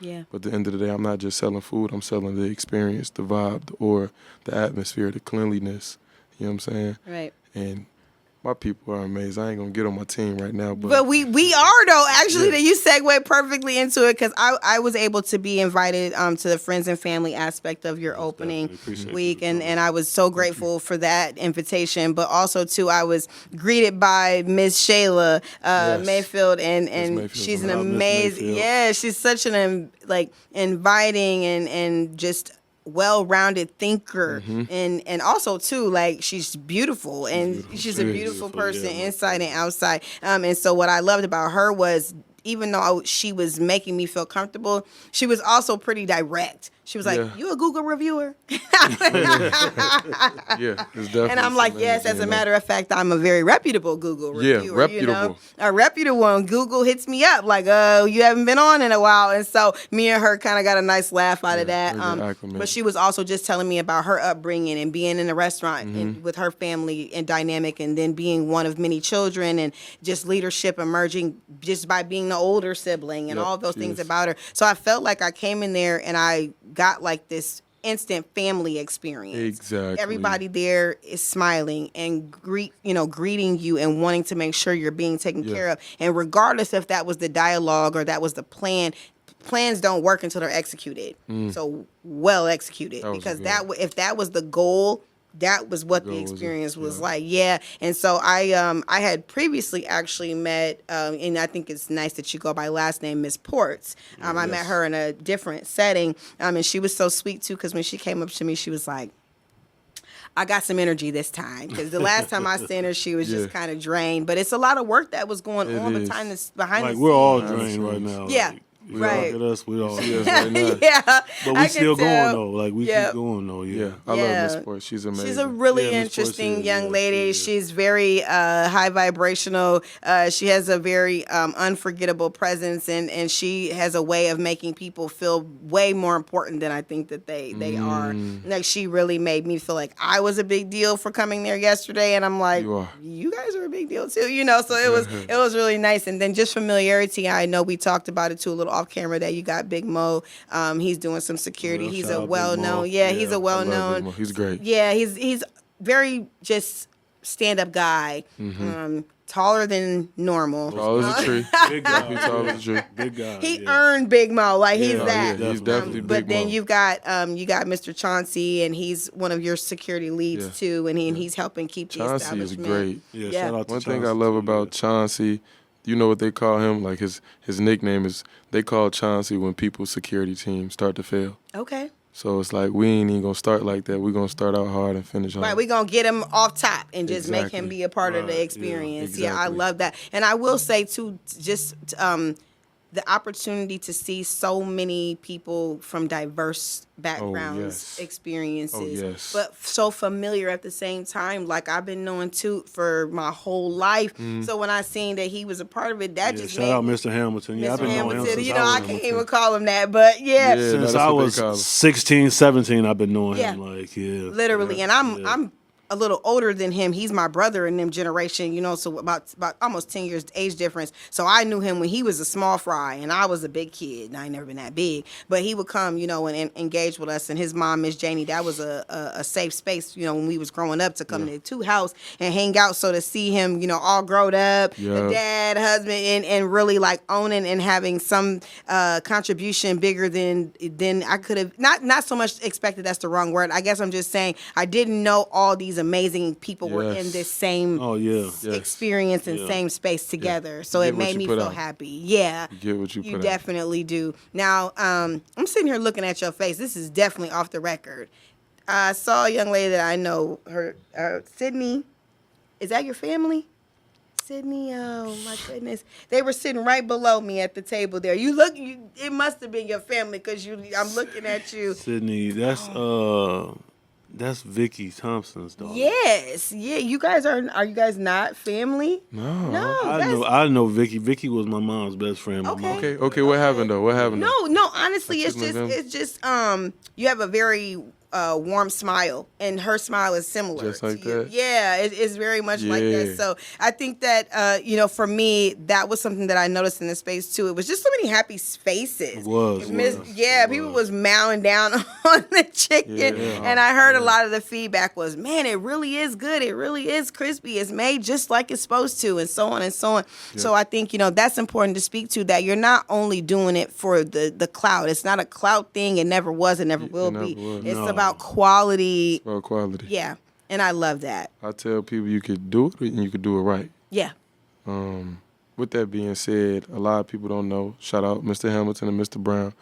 Yeah. But at the end of the day, I'm not just selling food. I'm selling the experience, the vibe, the aura, the atmosphere, the cleanliness. You know what I'm saying? Right. And my people are amazing. I ain't gonna get on my team right now, But we are though. Actually, Yeah. that you segue perfectly into it because I was able to be invited to the friends and family aspect of your opening week, and I was so grateful for that invitation. But also too, I was greeted by Miss Shayla Yes. Mayfield, and Mayfield's she's an amazing. Miss amazing. Mayfield. Yeah, she's such an inviting and just well-rounded thinker, and also too, like, she's beautiful and she's a She is beautiful beautiful, person yeah, inside and outside. And so what I loved about her was, even though she was making me feel comfortable, she was also pretty direct. She was like, Yeah. "You a Google reviewer?" Yeah, it's definitely. And I'm like, some yes, energy as a in matter of fact, I'm a very reputable Google Yeah, reviewer. reputable. A reputable one. Google hits me up like, "Oh, you haven't been on in a while." And so me and her kind of got a nice laugh out of that. they get acclimated. But she was also just telling me about her upbringing and being in a restaurant Mm-hmm. and with her family and dynamic, and then being one of many children, and just leadership emerging just by being the older sibling, and Yep, all those she things is. about her. So I felt like I came in there and I got like this instant family experience. Exactly. Everybody there is smiling and greeting you and wanting to make sure you're being taken Yeah. care of. And regardless if that was the dialogue or that was the plan, plans don't work until they're executed. So well executed, Mm. That was because good. if that was the goal, that was what Goal the was it, experience was yeah. like. Yeah. And so I had previously actually met, and I think it's nice that you go by last name, Miss Ports. I met Yes. her in a different setting, and she was so sweet too, because when she came up to me, she was like, "I got some energy this time," because the last time I seen her, she was just Yeah. kind of drained. But it's a lot of work that was going It on is. behind the Like, scenes. we're all Behind the drained right scenes. now. Yeah, Like, you right. Look at us, we all. See us right now. Yeah, But I we can still going tell. though. Like, we Yeah. keep going though. Yeah, Yeah. I love Yeah. Miss Sport. She's amazing. She's a really Yeah, Miss Ports interesting is, young yeah, lady. she is. She's very high vibrational. She has a very unforgettable presence, and she has a way of making people feel way more important than I think that they are. Like, she really made me feel like I was a big deal for coming there yesterday, and I'm like, You are. you guys are a big deal too, So it was really nice. And then just familiarity. I know we talked about it too a little off camera, that you got Big Mo. He's doing some security. Well, He's shout a out Big well Mo. known. He's Yeah, a I love well Big known. Mo. He's great. Yeah, he's very just stand up guy. Taller than normal. Tall as a tree. Big Definitely guy. tall as a tree. Big guy. He yeah. earned Big Mo, like he's Yeah, that. Yeah, he's definitely But Big But then Mo. you got Mr. Chauncey, and he's one of your security leads Yeah. too, and he's helping keep the Chauncey is establishment. great. Yeah, Yeah. shout out to One thing I Chauncey, love too, about Chauncey, you know what they call him? Like his nickname is, they call Chauncey when people's security teams start to fail. Okay. So it's like, we ain't even gonna start like that. We're gonna start out hard and finish hard. Right, we're going to get him off top and just make him Exactly. be a part of Right, the yeah, experience. Yeah, I exactly. love that. And I will say, too, just the opportunity to see so many people from diverse backgrounds, yes. experiences, Oh, yes. but so familiar at the same time. Like, I've been knowing Toot for my whole life. So when I seen that he was a part of it, that Yeah, just shout made out Mr. Hamilton. Yeah, I've Mr. been knowing him Hamilton. since You know, I I was can't even call him that, but Yeah. since that's I what they was call him. 16, 17, I've been knowing Yeah. him. Like, yeah. literally. And I'm a little older than him. He's my brother in them generation, so about almost 10 years age difference. So I knew him when he was a small fry and I was a big kid. And I ain't never been that big, but he would come, and engage with us. And his mom, Miss Janie, that was a safe space, when we was growing up, to come to the Two House and hang out. So to see him, all grown up, the Yeah. dad, husband, and really like owning and having some contribution bigger than I could have, not so much expected. That's the wrong word. I guess I'm just saying I didn't know all these amazing people were in Yes. this same Oh, yeah. Yes. experience and Yeah. same space together. So You it get what made you me put feel out. happy. Yeah. You get what you put out. definitely do. Now, I'm sitting here looking at your face. This is definitely off the record. I saw a young lady that I know, her Sydney. Is that your family? Sydney, oh my goodness. They were sitting right below me at the table there. It must have been your family, because I'm looking at you. Sydney, that's Vicky Thompson's daughter. Yes, yeah. You guys are you guys not family? No. No, I know Vicky. Vicky was my mom's best friend. My Okay. mom. Okay, what happened though? What happened though? No. Honestly, Like it's November? just you have a very warm smile, and her smile is similar. Just like to you. that? Yeah, it's very much like Yeah. that. So I think that for me, that was something that I noticed in the space too. It was just so many happy faces. It was. People was mowing down on the chicken, Yeah. and I heard a lot of the feedback was, "Man, it really is good. It really is crispy. It's made just like it's supposed to," and so on and so on. Yeah. So I think that's important to speak to. That you're not only doing it for the clout. It's not a clout thing. It never was. It never will never be. was. It's No. about quality. About quality. Yeah, and I love that. I tell people you could do it and you could do it right. Yeah. With that being said, a lot of people don't know. Shout out Mr. Hamilton and Mr. Brown.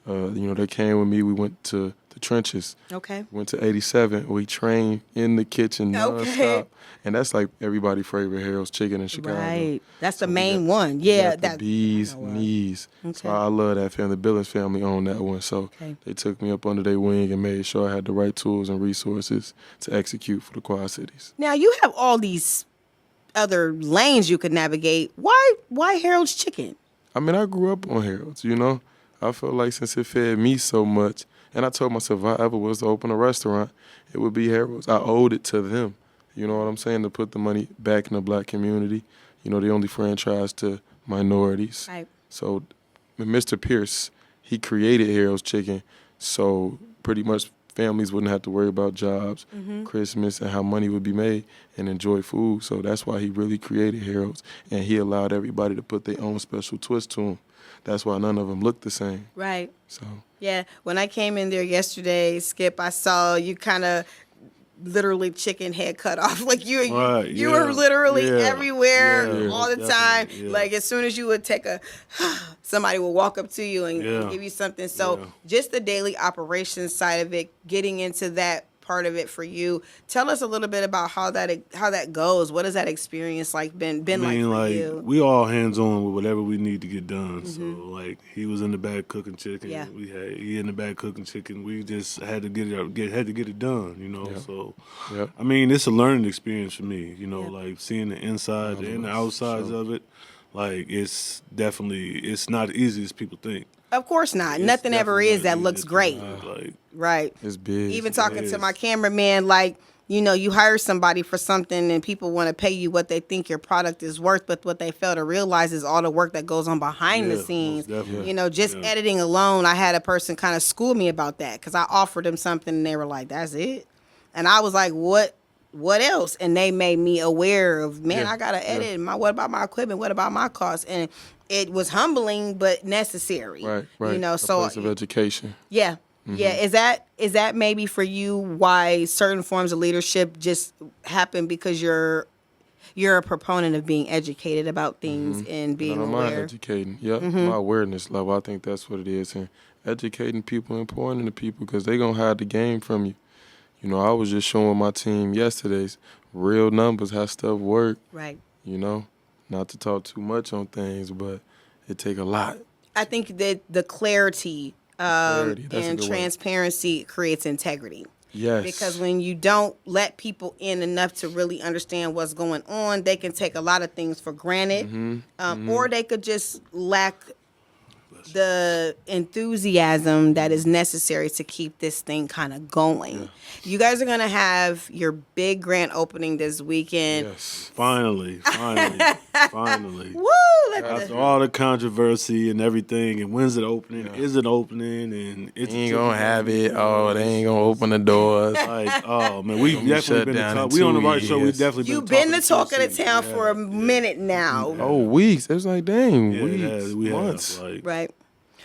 They came with me. We went to the trenches. Okay. Went to 87. We trained in the kitchen nonstop. Okay. And that's like everybody's favorite Harold's Chicken in Chicago. Right. That's the we main got- one. we Yeah. got the bees, knees. Okay. So I love that family. The Billings family owned that one. So Okay. they took me up under their wing and made sure I had the right tools and resources to execute for the Quad Cities. Now you have all these other lanes you could navigate. Why Harold's Chicken? I mean, I grew up on Harold's, I felt like since it fed me so much, and I told myself if I ever was to open a restaurant, it would be Harold's. I owed it to them. You know what I'm saying? To put the money back in the black community. The only franchise to minorities. Right. So Mr. Pierce, he created Harold's Chicken, so pretty much families wouldn't have to worry about jobs, Christmas, and how money would be made and enjoy food. So that's why he really created Harold's, and he allowed everybody to put their own special twist to them. That's why none of them look the same. Right. So Yeah. When I came in there yesterday, Skip, I saw you kind of literally chicken head cut off. Like you Right, you yeah, were literally yeah, everywhere yeah, all the time. definitely, yeah. Like as soon as you would take somebody would walk up to you and Yeah, give you something. So yeah. just the daily operations side of it, getting into that part of it for you. Tell us a little bit about how that goes. What has that experience been like for you? We all hands on with whatever we need to get done. So like he was in the back cooking chicken. Yeah. He in the back cooking chicken. We just had to get it done. Yeah. So Yep. I mean, it's a learning experience for me. Yeah. Like seeing the inside and the Sure. outsides of it. Like it's not as easy as people think. Of course not. It's Nothing ever definitely is that not looks easy as great. people think. Like Right. It's big. Even talking to is. my cameraman, like, you hire somebody for something and people want to pay you what they think your product is worth, but what they fail to realize is all the work that goes on behind the Yeah, scenes. most definitely. Just Yeah. editing alone, I had a person kind of school me about that because I offered them something and they were like, "That's it," and I was like, "What else?" And they made me aware of, man, Yeah, I gotta yeah. edit. What about my equipment? What about my costs? And it was humbling but necessary. Right. A So place of education. yeah. Yeah, is that maybe for you why certain forms of leadership just happen because you're a proponent of being educated about things and being I don't mind aware? educating. Yep, my awareness level. I think that's what it is, and educating people and pouring into people because they gonna hide the game from you. I was just showing my team yesterday's real numbers, how stuff work. Right. Not to talk too much on things, but it take a lot. I think that the clarity, Clarity, that's a and good word. transparency creates integrity. Yes. Because when you don't let people in enough to really understand what's going on, they can take a lot of things for granted, or they could just lack the enthusiasm that is necessary to keep this thing kind of going. You guys are going to have your big grand opening this weekend. Yes. finally. Woo! After all the controversy and everything, and when's it opening? Is it opening? And it's Ain't gonna have it. Oh, they ain't gonna open the doors. like, oh man, we Gonna be definitely shut been down the in talk. We on the 2 right show. We years. definitely You've been the talk of the city. town for a minute now. Oh, weeks. It was like, dang, Yeah, weeks, we months. have. Like, Right.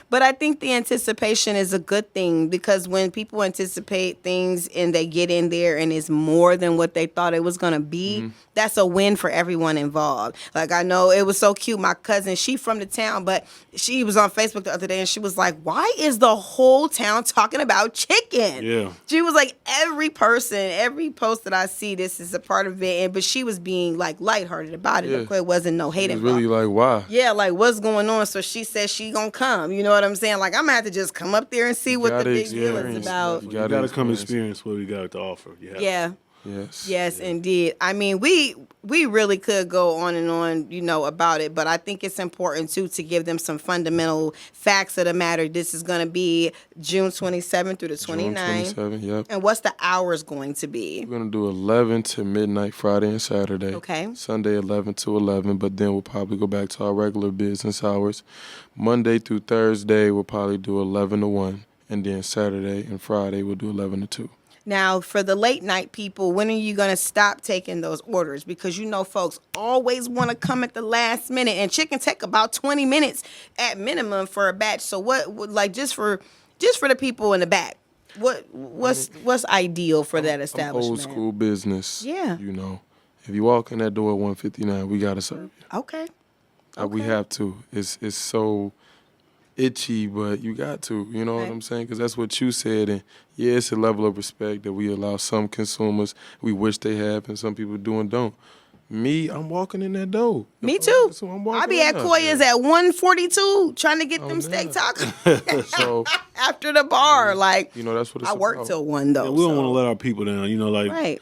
But I think the anticipation is a good thing because when people anticipate things and they get in there and it's more than what they thought it was going to be, that's a win for everyone involved. Like, I know it was so cute. My cousin, she from the town, but she was on Facebook the other day and she was like, why is the whole town talking about chicken? Yeah. She was like, every person, every post that I see, this is a part of it. But she was being like lighthearted about it. Yeah. It wasn't no hate It was involved. really like, why? Yeah, like what's going on? So she said she gonna come. You know what I'm saying? Like I'm gonna have to just come up there and see what the gotta big deal is experience about. that. You gotta come experience what we got to offer. Yeah. Yes. Yes, indeed. I mean, we really could go on and on, about it, but I think it's important too to give them some fundamental facts of the matter. This is going to be June 27th through the June 29th. 27th, yep. And what's the hours going to be? We're going to do 11 to midnight Friday and Saturday. Okay. Sunday 11 to 11, but then we'll probably go back to our regular business hours. Monday through Thursday, we'll probably do 11 to 1. And then Saturday and Friday, we'll do 11 to 2. Now, for the late night people, when are you going to stop taking those orders? Because folks always want to come at the last minute, and chicken take about 20 minutes at minimum for a batch. So what would just for the people in the back, what's ideal for that establishment? Old school business. Yeah. If you walk in that door at 159, we got to serve you. Okay. We have to. It's so itchy, but you got to. You know what I'm saying? Because that's what you said. And yeah, it's a level of respect that we allow some consumers. We wish they have, and some people do and don't. Me, I'm walking in that door. Me too. So I'm walking I be at out. Koya's at 142 trying to get them steak tacos So after the bar. Like, that's what it's I work about. till 1 though. And we don't want to let our people down. Right.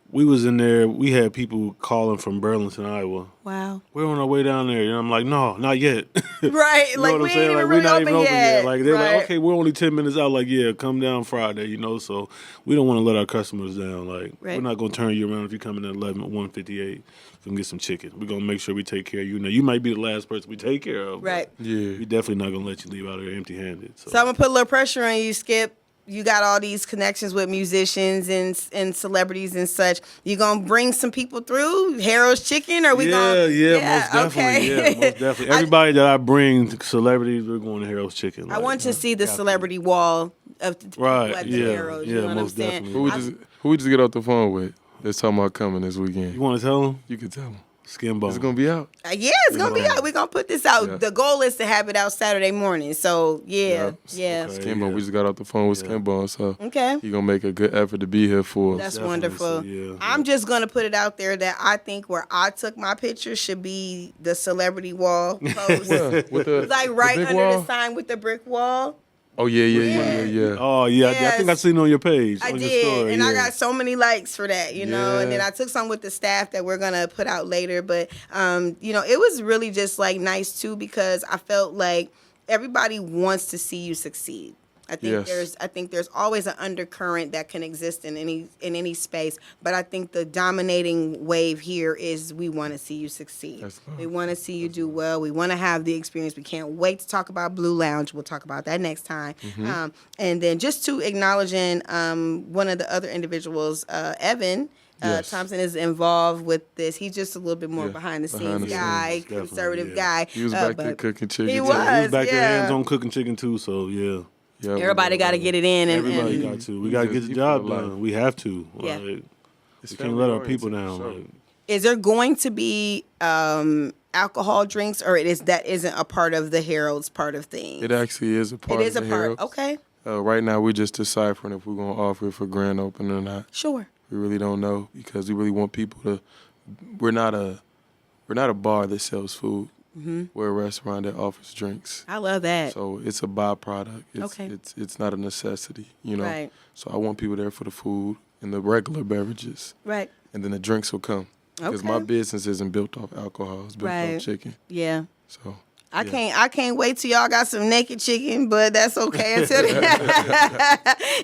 We was in there. We had people calling from Burlington, Iowa. Wow. We're on our way down there. And I'm like, no, not yet. Right. You know Like, what we I'm saying? ain't even Like, really we're not open even open yet. yet. Like, they're Right. like, okay, we're only 10 minutes out. Like, yeah, come down Friday, So we don't want to let our customers down. Like, Right. we're not going to turn you around if you come in at 11 at 158. Come get some chicken. We're going to make sure we take care of you. Now, you might be the last person we take care of. but Right. Yeah. We definitely not going to let you leave out here empty-handed. So I'm going to put a little pressure on you, Skip. You got all these connections with musicians and celebrities and such. You gonna bring some people through Harold's Chicken, or we gonna? Most definitely. Okay. Yeah, most definitely. Everybody that I bring, celebrities, we're going to Harold's Chicken. I want to see the celebrity wall of the people Right, at the yeah, Harold's. yeah, You know what I'm most saying? definitely. Who we just get off the phone with? That's talking about coming this weekend. You want to tell them? You can tell them. Skin bone. It's gonna be out. Yeah, it's gonna be out. We're gonna put this out. Yeah. The goal is to have it out Saturday morning. So yeah. Okay. Skinbone. We just got off the phone with Skinbone, so Okay. he gonna make a good effort to be here for us. That's Definitely, wonderful. so, yeah. I'm just gonna put it out there that I think where I took my picture should be the celebrity wall post. Yeah, with the Like right the big under wall? the sign with the brick wall. Oh yeah. Oh, yeah. I think I Yes. seen it on your page. I on your did, story, and I yeah. got so many likes for that, And then Yeah. I took some with the staff that we're gonna put out later. But it was really just like nice too, because I felt like everybody wants to see you succeed. I think there's always an undercurrent that can exist in any space, but I think the dominating wave here is we want to see you succeed. That's love. We want to see you do well. We want to have the experience. We can't wait to talk about Blue Lounge. We'll talk about that next time. And then just to acknowledging one of the other individuals, Evan. Yes. Thompson is involved with this. He's just a little bit more behind the behind scenes the guy, scenes, definitely, conservative yeah. guy. He was back there but cooking chicken. he too. was. He was back there Yeah. hands on cooking chicken too, so yeah. Yeah, Everybody got to get it in. Everybody and got to. We got to get the job done. We have to. Yeah. Like, It's we can't let our family-oriented, people down. sure. Like, Is there going to be alcohol drinks, or that isn't a part of the Harold's part of things? It actually is a part It is of a the part. Heralds. Okay, Right now, we're just deciphering if we're gonna offer it for grand opening or not. sure. We really don't know because we really want people to. We're not a bar that sells food. We're a restaurant that offers drinks. I love that. So it's a byproduct. Okay. It's not a necessity, Right. So I want people there for the food and the regular beverages, Right. and then the drinks will come. Because my Okay. business isn't built off alcohol; it's built Right. off chicken. Yeah. So I can't wait till y'all got some naked chicken, but that's okay.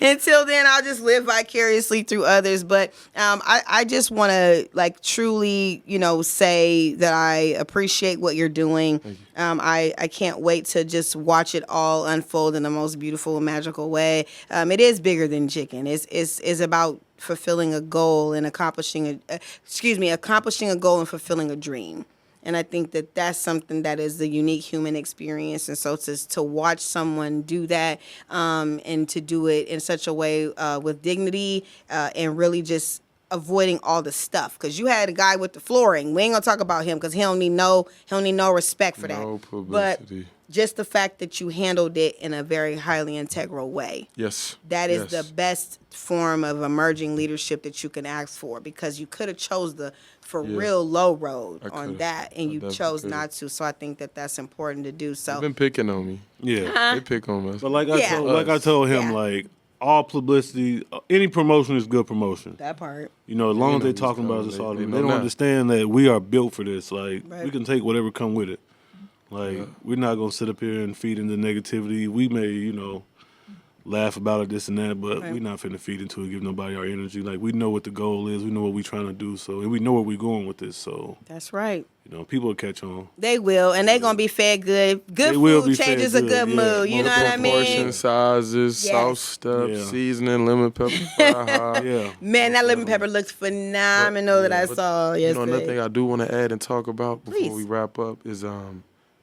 Until then, I'll just live vicariously through others. But I just want to truly, say that I appreciate what you're doing. I can't wait to just watch it all unfold in the most beautiful and magical way. It is bigger than chicken. It's about fulfilling a goal and accomplishing a goal and fulfilling a dream. And I think that that's something that is the unique human experience. And so to watch someone do that and to do it in such a way with dignity and really just avoiding all the stuff. Because you had a guy with the flooring. We ain't going to talk about him because he don't need no respect for that. no But publicity. just the fact that you handled it in a very highly integral way. Yes. That is yes. the best form of emerging leadership that you can ask for, because you could have chose the real low road I on could've. that, and I you definitely chose could've. not to. So I think that that's important to do. They've So been picking on me. yeah. They pick on us. But like Yeah. I told him, Yeah. like, all publicity, any promotion is good promotion. That part. You know, as long as know they're what's talking about coming. this all, They they know don't now. understand that we are built for this. Like, Right. we can take whatever come with it. Like, we're not going to sit up here and feed into negativity. We may, you know, laugh about it, this and that, but Right. we're not finna feed into it, give nobody our energy. Like, we know what the goal is. We know what we're trying to do. So, and we know where we're going with this. So, That's right. you know, people will catch on. They will, and they gonna be fed good. Good They will food be changes fed a good good, yeah. mood. You know what I Portion mean? sizes, Yes. sauce stuff, Yeah. seasoning, lemon pepper, fry high. Yeah. Man, that lemon pepper looked phenomenal that I saw You know, yesterday. another thing I do want to add and talk about before Please. we wrap up is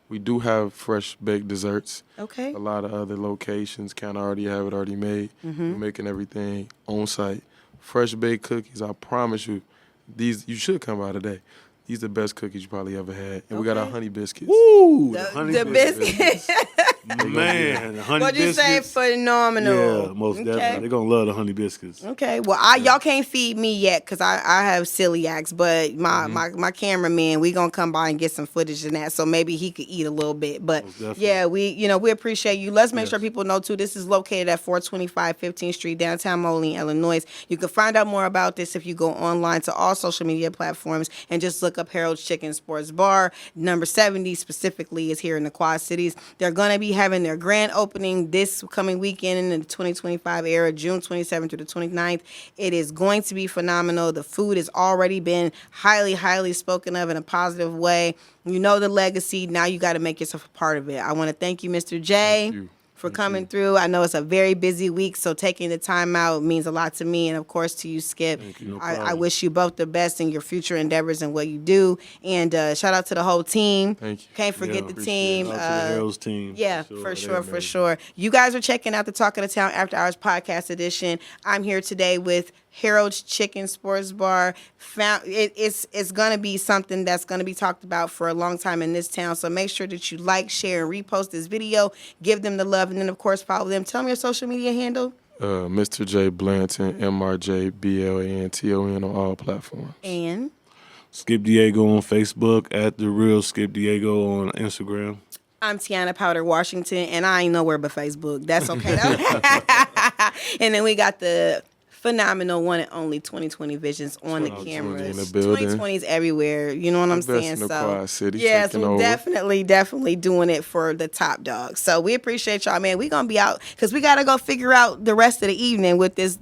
we do have fresh baked desserts. Okay. A lot of other locations kind of already have it already made. Mm-hmm. We're making everything on site. Fresh baked cookies, I promise you, these you should come by today. These are the best cookies you probably ever had. And we got our Okay. honey biscuits. Woo! The biscuits. Man, the honey What'd you say? biscuits. Phenomenal. Yeah, most Okay. definitely. They're going to love the honey biscuits. Okay, well, y'all can't feed me yet because I have celiacs, but my cameraman, we gonna come by and get some footage in that, so maybe he could eat a little bit. But definitely. yeah, we appreciate you. Let's make sure people know too. This is located at 425 15th Street, downtown Moline, Illinois. You can find out more about this if you go online to all social media platforms and just look up Harold's Chicken Sports Bar. Number 70 specifically is here in the Quad Cities. They're gonna be having their grand opening this coming weekend in the 2025 era, June 27th through the 29th. It is going to be phenomenal. The food has already been highly, highly spoken of in a positive way. You know the legacy. Now you got to make yourself a part of it. I want to thank you, Mr. J. Thank you. For coming through. I know it's a very busy week, so taking the time out means a lot to me, and of course to you, Skip. Thank you, no I problem. wish you both the best in your future endeavors and what you do. And shout out to the whole team. Thank you. Can't forget the team. Shout out to the Harold's team. Yeah, They're for sure. amazing. You guys are checking out the Talk of the Town After Hours podcast edition. I'm here today with Harold's Chicken Sports Bar. It's going to be something that's going to be talked about for a long time in this town. So make sure that you like, share, and repost this video. Give them the love. And then, of course, follow them. Tell me your social media handle. Mr. J Blanton, MRJBLANTON on all platforms. And Skip Diego on Facebook, at The Real Skip Diego on Instagram. I'm Tiana Powder Washington, and I ain't nowhere but Facebook. That's okay. And then we got the phenomenal one and only 2020 Visions on the 2020 cameras. in the building. 2020 is everywhere. You know what I'm Best saying? in the So Quad Cities, yeah, taking so over. definitely doing it for the top dogs. So we appreciate y'all, man. We gonna be out because we gotta go figure out the rest of the evening with this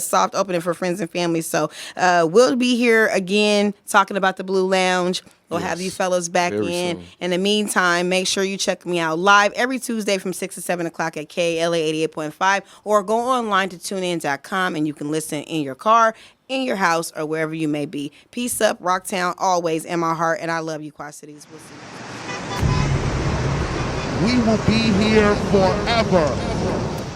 soft opening for friends and family. So we'll be here again talking about the Blue Lounge. We'll have you fellas back Very in. soon. In the meantime, make sure you check me out live every Tuesday from 6 to 7 o'clock at KLA 88.5 or go online to tunein.com and you can listen in your car, in your house, or wherever you may be. Peace up, Rocktown, always in my heart, and I love you, Quad Cities. We'll see you. We will be here forever.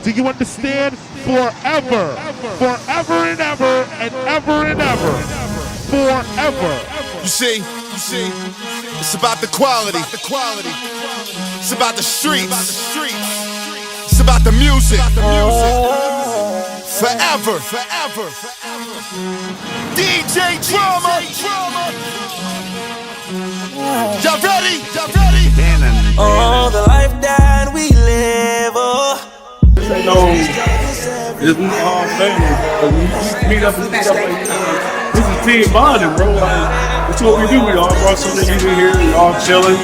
Do you understand? Forever. Forever and ever and ever and ever. Forever. You see, it's about the quality. It's about the streets. It's about the music. Forever. DJ Drama. Y'all ready? Oh, the life that we live, oh. This ain't no, it's we all family. We meet up and stuff like this. This is team bonding, bro. Like, that's what we do. We all brought something in here. We all chilling.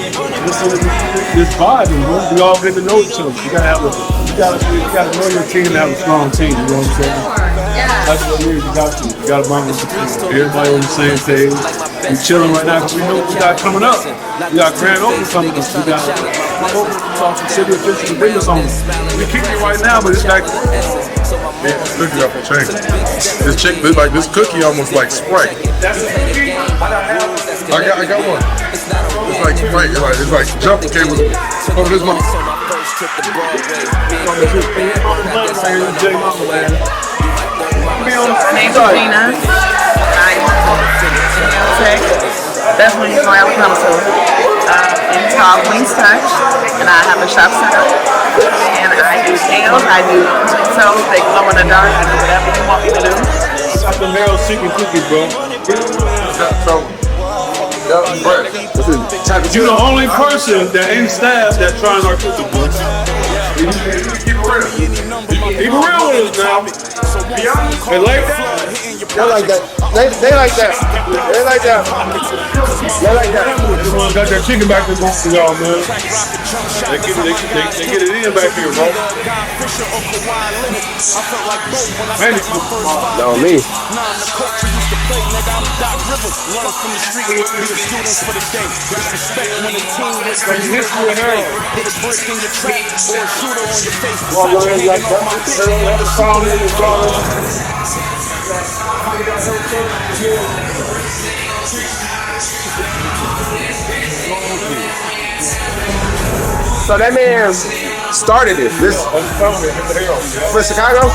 This vibing, bro. We all get to know each other. You gotta know your team to have a strong team. You know what I'm saying? That's what it is. You gotta bond with the people. Everybody on the same page. We chilling right now because we know what we got coming up. We got grand opening coming up. We got talk to city officials and business owners. We kicking it right now, but it's back. Yeah, this cookie off the chain. This cookie almost like Sprite. I got one. It's like Sprite. It's like jumper came with this one. Name's Regina. That's when you know I come to. It's called Wings Touch, and I have a shop set up. And I do nails, I do toes, they glow in the dark, I do whatever you want me to do. Got them Harold's chicken cookies, bro. You're the only person that ain't staff that trying our cookies, bro. Keep it real. Be real with us now. They like that? They like that. They like that. They like that. They like that. This one got that chicken back there going for y'all, man. They get it in back here, bro. No, me. So that man started it. This for Chicago?